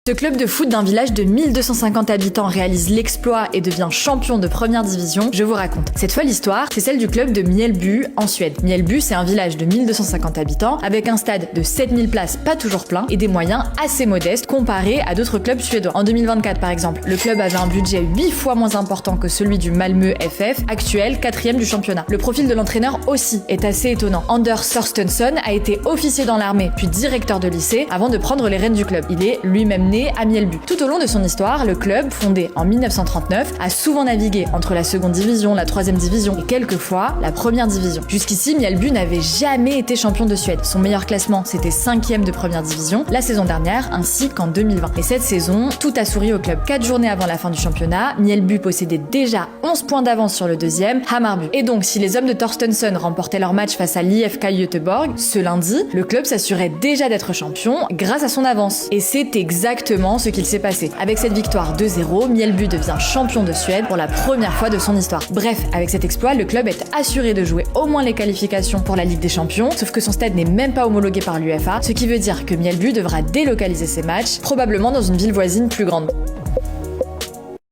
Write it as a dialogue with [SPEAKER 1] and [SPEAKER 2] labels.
[SPEAKER 1] Ce club de foot d'un village de 1250 habitants réalise l'exploit et devient champion de première division, je vous raconte. Cette fois l'histoire, c'est celle du club de Mjällby en Suède. Mjällby, c'est un village de 1250 habitants avec un stade de 7000 places pas toujours plein et des moyens assez modestes comparés à d'autres clubs suédois. En 2024 par exemple, le club avait un budget 8 fois moins important que celui du Malmö FF, actuel 4e du championnat. Le profil de l'entraîneur aussi est assez étonnant. Anders Thorstensson a été officier dans l'armée puis directeur de lycée avant de prendre les rênes du club. Il est lui-même né à Mjällby. Tout au long de son histoire, le club, fondé en 1939, a souvent navigué entre la seconde division, la troisième division et quelquefois la première division. Jusqu'ici, Mjällby n'avait jamais été champion de Suède. Son meilleur classement, c'était 5e de première division la saison dernière ainsi qu'en 2020. Et cette saison, tout a souri au club. 4 journées avant la fin du championnat, Mjällby possédait déjà 11 points d'avance sur le deuxième, Hammarby. Et donc, si les hommes de Thorstensson remportaient leur match face à l'IFK Göteborg, ce lundi, le club s'assurait déjà d'être champion grâce à son avance. Et c'est exactement ce qu'il s'est passé. Avec cette victoire 2-0, Mjällby devient champion de Suède pour la première fois de son histoire. Bref, avec cet exploit, le club est assuré de jouer au moins les qualifications pour la Ligue des Champions, sauf que son stade n'est même pas homologué par l'UEFA, ce qui veut dire que Mjällby devra délocaliser ses matchs, probablement dans une ville voisine plus grande.